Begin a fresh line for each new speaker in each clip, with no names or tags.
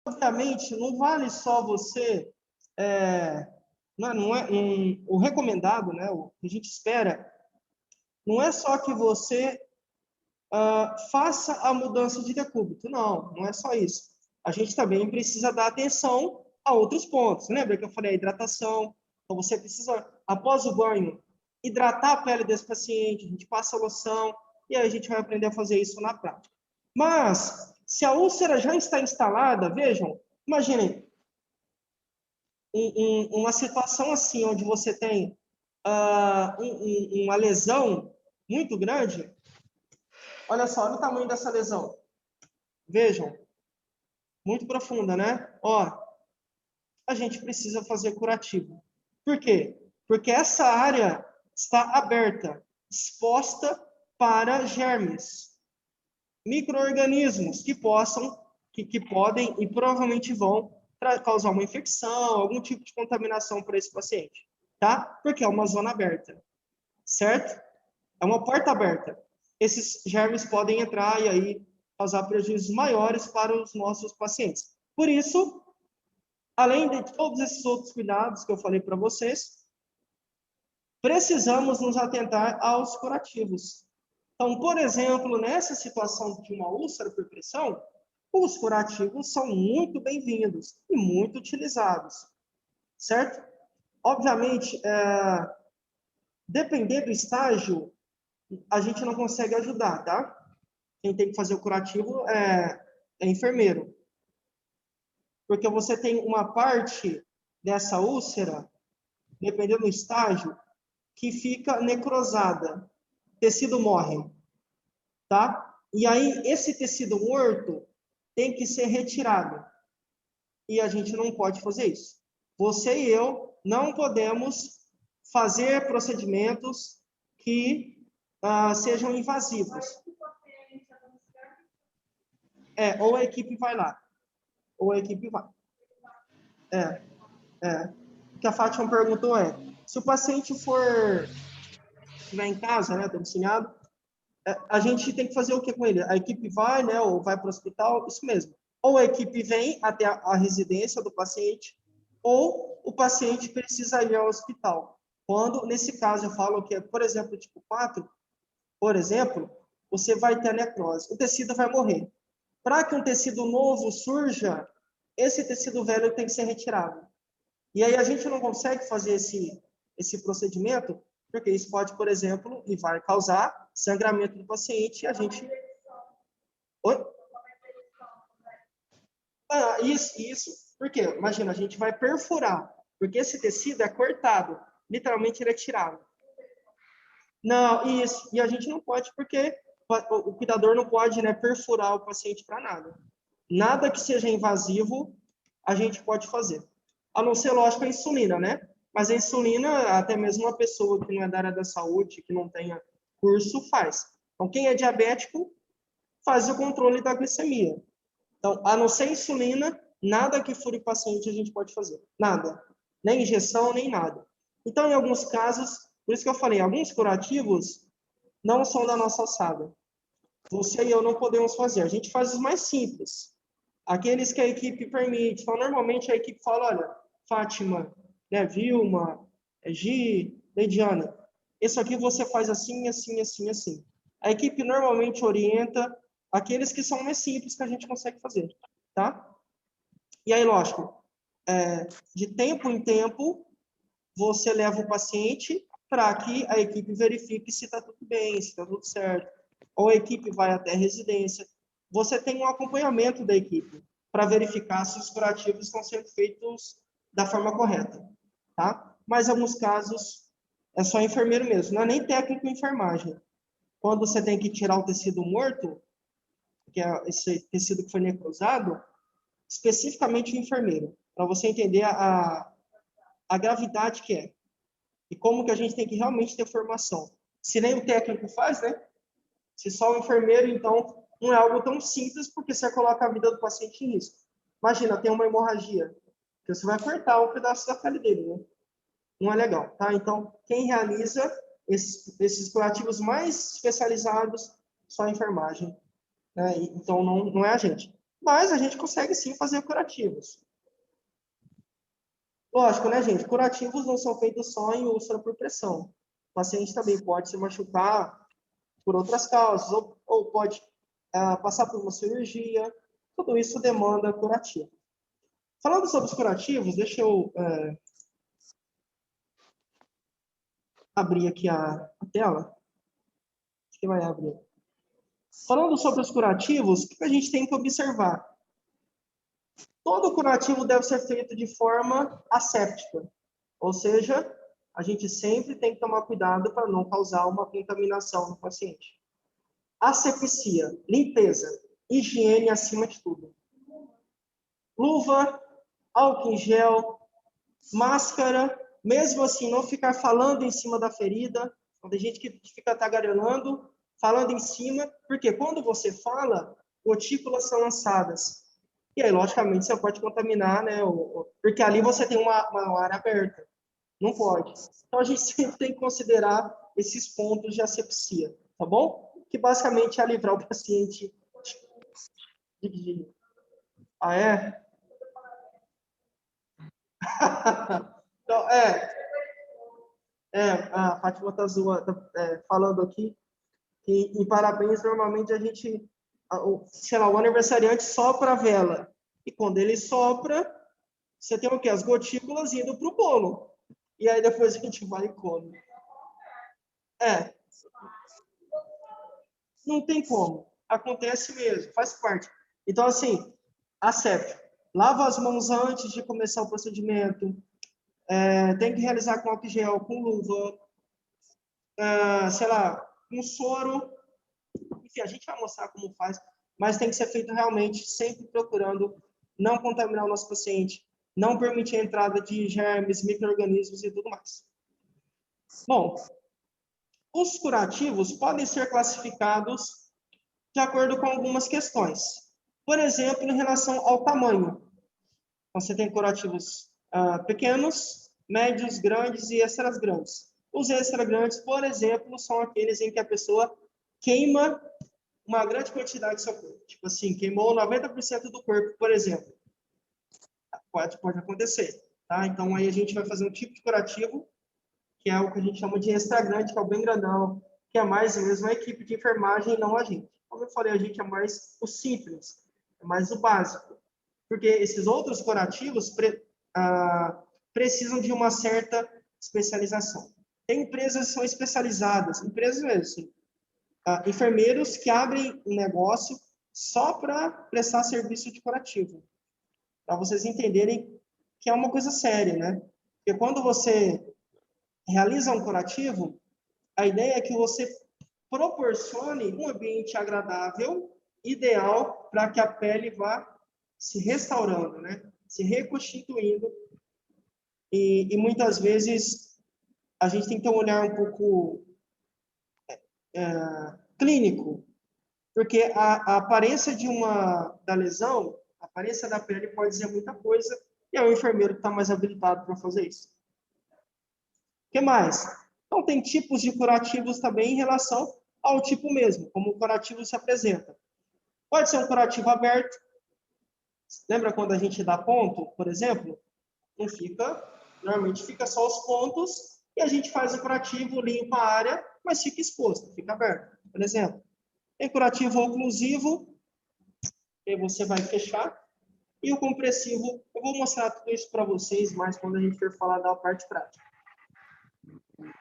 Obviamente, não vale só você... o recomendado, né, o que a gente espera, não é só que você faça a mudança de decúbito. Não, não é só isso. A gente também precisa dar atenção a outros pontos. Lembra que eu falei a hidratação? Então, você precisa, após o banho, hidratar a pele desse paciente, a gente passa loção, e aí a gente vai aprender a fazer isso na prática. Mas, se a úlcera já está instalada, vejam, imaginem, uma situação assim, onde você tem uma lesão muito grande, olha só, olha o tamanho dessa lesão. Vejam, muito profunda, né? Ó, a gente precisa fazer curativo. Por quê? Porque essa área está aberta, exposta para germes, micro-organismos que podem e provavelmente vão causar uma infecção, algum tipo de contaminação para esse paciente, tá? Porque é uma zona aberta, certo? É uma porta aberta. Esses germes podem entrar e aí causar prejuízos maiores para os nossos pacientes. Por isso, além de todos esses outros cuidados que eu falei para vocês, precisamos nos atentar aos curativos. Então, por exemplo, nessa situação de uma úlcera por pressão, os curativos são muito bem-vindos e muito utilizados, certo? Obviamente, dependendo do estágio, a gente não consegue ajudar, tá? Quem tem que fazer o curativo é enfermeiro. Porque você tem uma parte dessa úlcera, dependendo do estágio, que fica necrosada. O tecido morre, tá? E aí, esse tecido morto tem que ser retirado. E a gente não pode fazer isso. Você e eu não podemos fazer procedimentos que sejam invasivos. Ou a equipe vai lá, ou a equipe vai. O que a Fátima perguntou se o paciente estiver em casa, né, domiciliado, a gente tem que fazer o que com ele? A equipe vai, né, ou vai para o hospital, isso mesmo. Ou a equipe vem até a residência do paciente, ou o paciente precisa ir ao hospital. Quando, nesse caso, eu falo que, por exemplo, tipo 4, por exemplo, você vai ter necrose, o tecido vai morrer. Para que um tecido novo surja, esse tecido velho tem que ser retirado. E aí a gente não consegue fazer esse procedimento, porque isso pode, por exemplo, e vai causar sangramento do paciente e a gente... Oi? Isso. Por quê? Imagina, a gente vai perfurar, porque esse tecido é cortado, literalmente ele é tirado. Não, isso. E a gente não pode, porque o cuidador não pode, né, perfurar o paciente para nada. Nada que seja invasivo, a gente pode fazer. A não ser, lógico, a insulina, né? Mas a insulina, até mesmo uma pessoa que não é da área da saúde, que não tenha curso, faz. Então, quem é diabético, faz o controle da glicemia. Então, a não ser insulina, nada que fure o paciente a gente pode fazer. Nada. Nem injeção, nem nada. Então, em alguns casos, por isso que eu falei, alguns curativos não são da nossa alçada. Você e eu não podemos fazer. A gente faz os mais simples. Aqueles que a equipe permite. Então, normalmente a equipe fala, olha, Fátima, né, Vilma, Gi, Leidiana, isso aqui você faz assim, assim, assim, assim. A equipe normalmente orienta aqueles que são mais simples que a gente consegue fazer, tá? E aí, lógico, de tempo em tempo, você leva o paciente para que a equipe verifique se está tudo bem, se está tudo certo. Ou a equipe vai até a residência. Você tem um acompanhamento da equipe para verificar se os curativos estão sendo feitos da forma correta, tá? Mas em alguns casos é só enfermeiro mesmo, não é nem técnico de enfermagem. Quando você tem que tirar o tecido morto, que é esse tecido que foi necrosado, especificamente o enfermeiro, para você entender a gravidade que é e como que a gente tem que realmente ter formação. Se nem o técnico faz, né? Se só o enfermeiro, então, não é algo tão simples, porque você coloca a vida do paciente em risco. Imagina, tem uma hemorragia, que você vai cortar um pedaço da pele dele, né? Não é legal, tá? Então, quem realiza esses curativos mais especializados, só a enfermagem, né? Então, não é a gente. Mas a gente consegue sim fazer curativos. Lógico, né, gente? Curativos não são feitos só em úlcera por pressão. O paciente também pode se machucar por outras causas, ou pode passar por uma cirurgia. Tudo isso demanda curativo. Falando sobre os curativos, deixa eu abrir aqui a tela. Acho que vai abrir. Falando sobre os curativos, o que a gente tem que observar? Todo curativo deve ser feito de forma asséptica, ou seja, a gente sempre tem que tomar cuidado para não causar uma contaminação no paciente. Asepsia, limpeza, higiene acima de tudo. Luva, álcool em gel, máscara, mesmo assim, não ficar falando em cima da ferida. Tem gente que fica tagarelando, falando em cima, porque quando você fala, gotículas são lançadas. E aí, logicamente, você pode contaminar, né? Porque ali você tem uma área aberta. Não pode. Então, a gente sempre tem que considerar esses pontos de asepsia, tá bom? Que basicamente é livrar o paciente de... Ah, é? Então, a Fátima está falando aqui que em parabéns, normalmente a gente, sei lá, o aniversariante sopra a vela. E quando ele sopra, você tem o quê? As gotículas indo para o bolo. E aí depois a gente vai e come. Não tem como. Acontece mesmo, faz parte. Então, assim, aséptico. Lava as mãos antes de começar o procedimento. Tem que realizar com álcool gel, com luva, sei lá, com soro. Enfim, a gente vai mostrar como faz, mas tem que ser feito realmente sempre procurando não contaminar o nosso paciente, não permitir a entrada de germes, micro-organismos e tudo mais. Bom, os curativos podem ser classificados de acordo com algumas questões. Por exemplo, em relação ao tamanho. Você tem curativos pequenos, médios, grandes e extras grandes. Os extra grandes, por exemplo, são aqueles em que a pessoa queima uma grande quantidade do seu corpo. Tipo assim, queimou 90% do corpo, por exemplo. Pode acontecer. Tá? Então, aí a gente vai fazer um tipo de curativo, que é o que a gente chama de extra grande, que é o bem grandão, que é mais mesmo a equipe de enfermagem e não a gente. Como eu falei, a gente é mais o simples, é mais o básico. Porque esses outros curativos precisam de uma certa especialização. Tem empresas que são especializadas, empresas mesmo, assim, enfermeiros que abrem um negócio só para prestar serviço de curativo, para vocês entenderem que é uma coisa séria, né? Porque quando você realiza um curativo, a ideia é que você proporcione um ambiente agradável, ideal, para que a pele vá se restaurando, né? Se reconstituindo. E muitas vezes a gente tem que ter um olhar um pouco clínico, porque a aparência da lesão, a aparência da pele pode dizer muita coisa, e é o enfermeiro que está mais habilitado para fazer isso. O que mais? Então, tem tipos de curativos também em relação ao tipo mesmo, como o curativo se apresenta. Pode ser um curativo aberto. Lembra quando a gente dá ponto, por exemplo? Não fica, normalmente fica só os pontos, e a gente faz o curativo, limpa a área, mas fica exposto, fica aberto, por exemplo. Tem curativo oclusivo, que você vai fechar, e o compressivo, eu vou mostrar tudo isso para vocês mais quando a gente for falar da parte prática.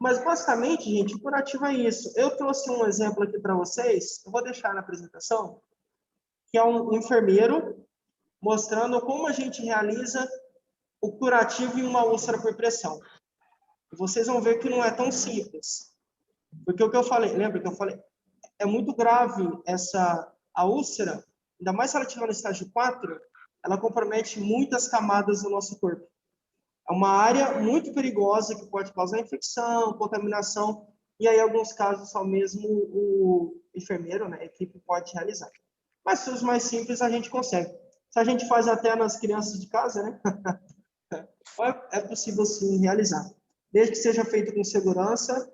Mas, basicamente, gente, o curativo é isso. Eu trouxe um exemplo aqui para vocês, eu vou deixar na apresentação, que é um enfermeiro mostrando como a gente realiza o curativo em uma úlcera por pressão. E vocês vão ver que não é tão simples. Porque o que eu falei, lembra que eu falei? É muito grave a úlcera, ainda mais se ela estiver no estágio 4, ela compromete muitas camadas do nosso corpo. É uma área muito perigosa que pode causar infecção, contaminação, e aí, em alguns casos, só mesmo o enfermeiro, né, a equipe pode realizar. Mas os mais simples a gente consegue. Se a gente faz até nas crianças de casa, né, é possível sim realizar. Desde que seja feito com segurança,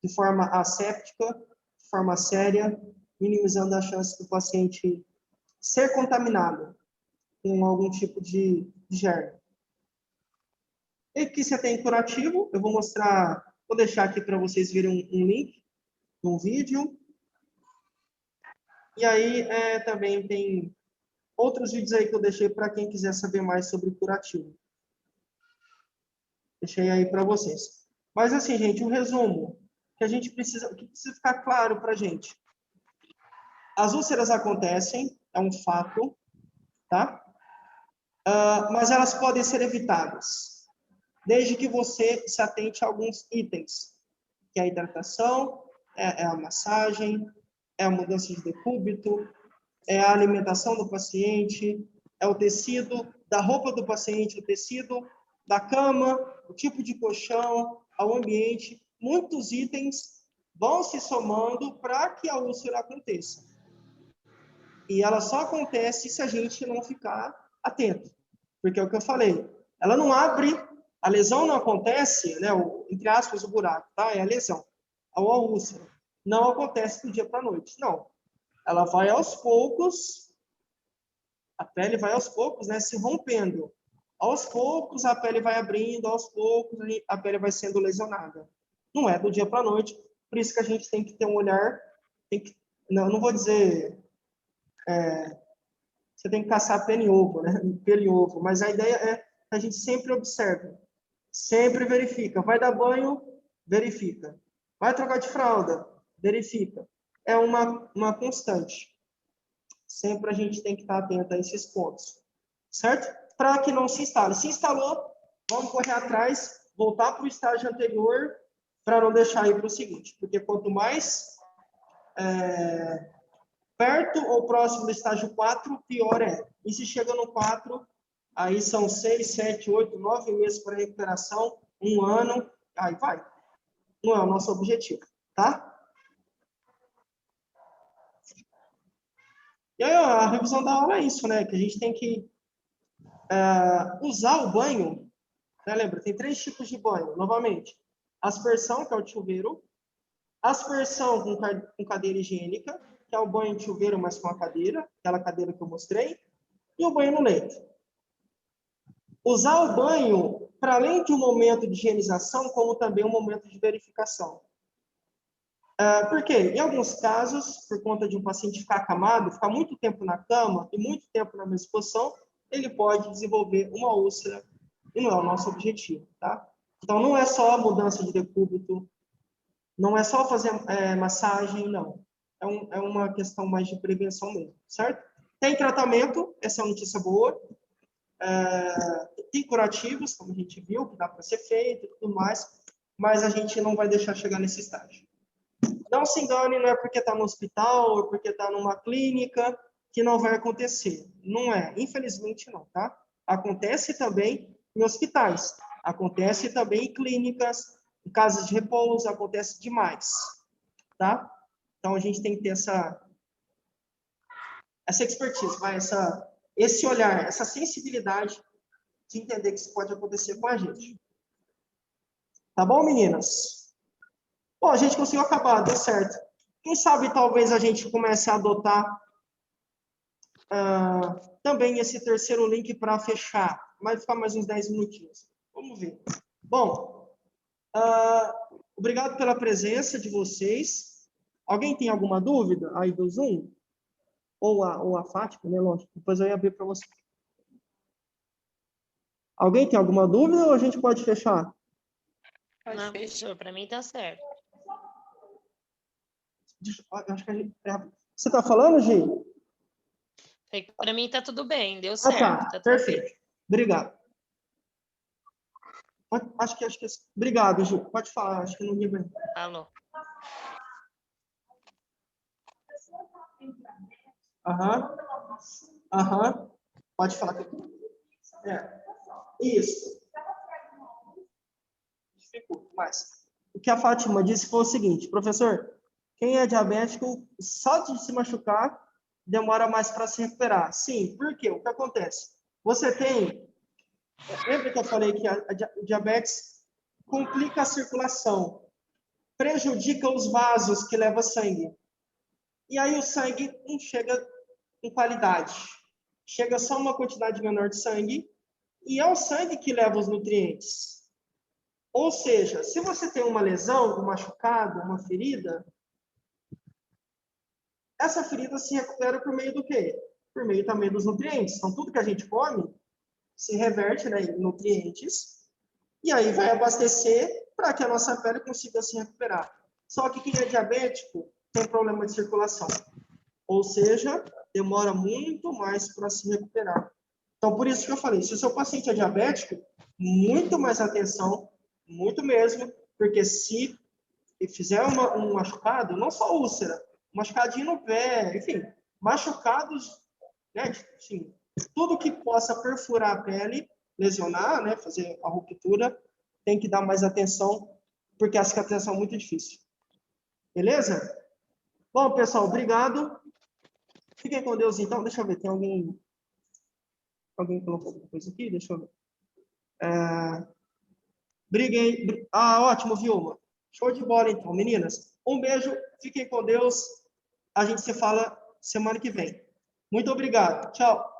de forma asséptica, de forma séria, minimizando a chance do paciente ser contaminado com algum tipo de germe. E aqui você tem curativo, eu vou mostrar, vou deixar aqui para vocês verem um link de um vídeo. E aí também tem outros vídeos aí que eu deixei para quem quiser saber mais sobre curativo. Deixei aí para vocês. Mas assim, gente, um resumo que a gente precisa, que precisa ficar claro para a gente. As úlceras acontecem, é um fato, tá? Mas elas podem ser evitadas, desde que você se atente a alguns itens, que é a hidratação, é a massagem, é a mudança de decúbito, é a alimentação do paciente, é o tecido da roupa do paciente, o tecido da cama, o tipo de colchão, ao ambiente. Muitos itens vão se somando para que a úlcera aconteça. E ela só acontece se a gente não ficar atento. Porque é o que eu falei, ela não abre, a lesão não acontece, né, entre aspas, o buraco, tá? É a lesão. A úlcera não acontece do dia para a noite, não. Ela vai aos poucos, a pele vai aos poucos, né, se rompendo. Aos poucos a pele vai abrindo, aos poucos a pele vai sendo lesionada. Não é do dia para a noite, por isso que a gente tem que ter um olhar, não vou dizer, você tem que caçar pelo em ovo, né, pelo em ovo, mas a ideia é que a gente sempre observe, sempre verifica. Vai dar banho, verifica. Vai trocar de fralda, verifica. É uma constante. Sempre a gente tem que estar atento a esses pontos, certo? Para que não se instale. Se instalou, vamos correr atrás, voltar para o estágio anterior, para não deixar ir para o seguinte, porque quanto mais perto ou próximo do estágio 4, pior é. E se chega no 4, aí são 6, 7, 8, 9 meses para recuperação, 1 ano, aí vai. Não é o nosso objetivo, tá? E aí, a revisão da aula é isso, né? Que a gente tem que usar o banho, né? Lembra, tem 3 tipos de banho, novamente. Aspersão, que é o chuveiro. Aspersão com cadeira higiênica, que é o banho de chuveiro, mas com a cadeira, aquela cadeira que eu mostrei. E o banho no leito. Usar o banho, para além de um momento de higienização, como também um momento de verificação. Por quê? Em alguns casos, por conta de um paciente ficar acamado, ficar muito tempo na cama e muito tempo na mesma posição, ele pode desenvolver uma úlcera e não é o nosso objetivo, tá? Então, não é só a mudança de decúbito, não é só fazer massagem, não. É uma questão mais de prevenção mesmo, certo? Tem tratamento, essa é uma notícia boa. Tem curativos, como a gente viu, que dá para ser feito e tudo mais, mas a gente não vai deixar chegar nesse estágio. Não se engane, não é porque está no hospital ou porque está numa clínica que não vai acontecer. Não é, infelizmente não, tá? Acontece também em hospitais, acontece também em clínicas, em casas de repouso, acontece demais, tá? Então a gente tem que ter essa expertise, esse olhar, essa sensibilidade de entender que isso pode acontecer com a gente. Tá bom, meninas? Bom, a gente conseguiu acabar, deu certo. Quem sabe talvez a gente comece a adotar também esse terceiro link para fechar. Vai ficar mais uns 10 minutinhos. Vamos ver. Bom, obrigado pela presença de vocês. Alguém tem alguma dúvida aí do Zoom? Ou a Fátima, né? Lógico. Depois eu ia abrir para você. Alguém tem alguma dúvida ou a gente pode fechar?
Não, fechou. Para mim tá certo.
Acho que a gente... Você está falando, Gi?
Para mim tá tudo bem, deu certo.
Tá perfeito. Obrigado. Acho que obrigado, Ju. Pode falar, acho que não me bem.
Alô.
Aham. Pode falar. Isso. Dificulta mais. O que a Fátima disse foi o seguinte, professor, quem é diabético, só de se machucar, demora mais para se recuperar. Sim, por quê? O que acontece? Você tem... Lembra que eu falei que o diabetes complica a circulação, prejudica os vasos que levam sangue. E aí o sangue não chega com qualidade. Chega só uma quantidade menor de sangue, e é o sangue que leva os nutrientes. Ou seja, se você tem uma lesão, um machucado, uma ferida, essa ferida se recupera por meio do quê? Por meio também dos nutrientes. Então, tudo que a gente come se reverte, né, em nutrientes, e aí vai abastecer para que a nossa pele consiga se recuperar. Só que quem é diabético tem problema de circulação. Ou seja, demora muito mais para se recuperar. Então, por isso que eu falei, se o seu paciente é diabético, muito mais atenção, muito mesmo, porque se fizer um machucado, não só úlcera, um machucadinho no pé, enfim, machucados, né, enfim, tudo que possa perfurar a pele, lesionar, né, fazer a ruptura, tem que dar mais atenção, porque a cicatrização é muito difícil. Beleza? Bom, pessoal, obrigado. Fiquem com Deus, então. Deixa eu ver, tem alguém colocou alguma coisa aqui? Deixa eu ver. Briguei. Ah, ótimo, Vilma. Show de bola, então, meninas. Um beijo, fiquem com Deus. A gente se fala semana que vem. Muito obrigado. Tchau.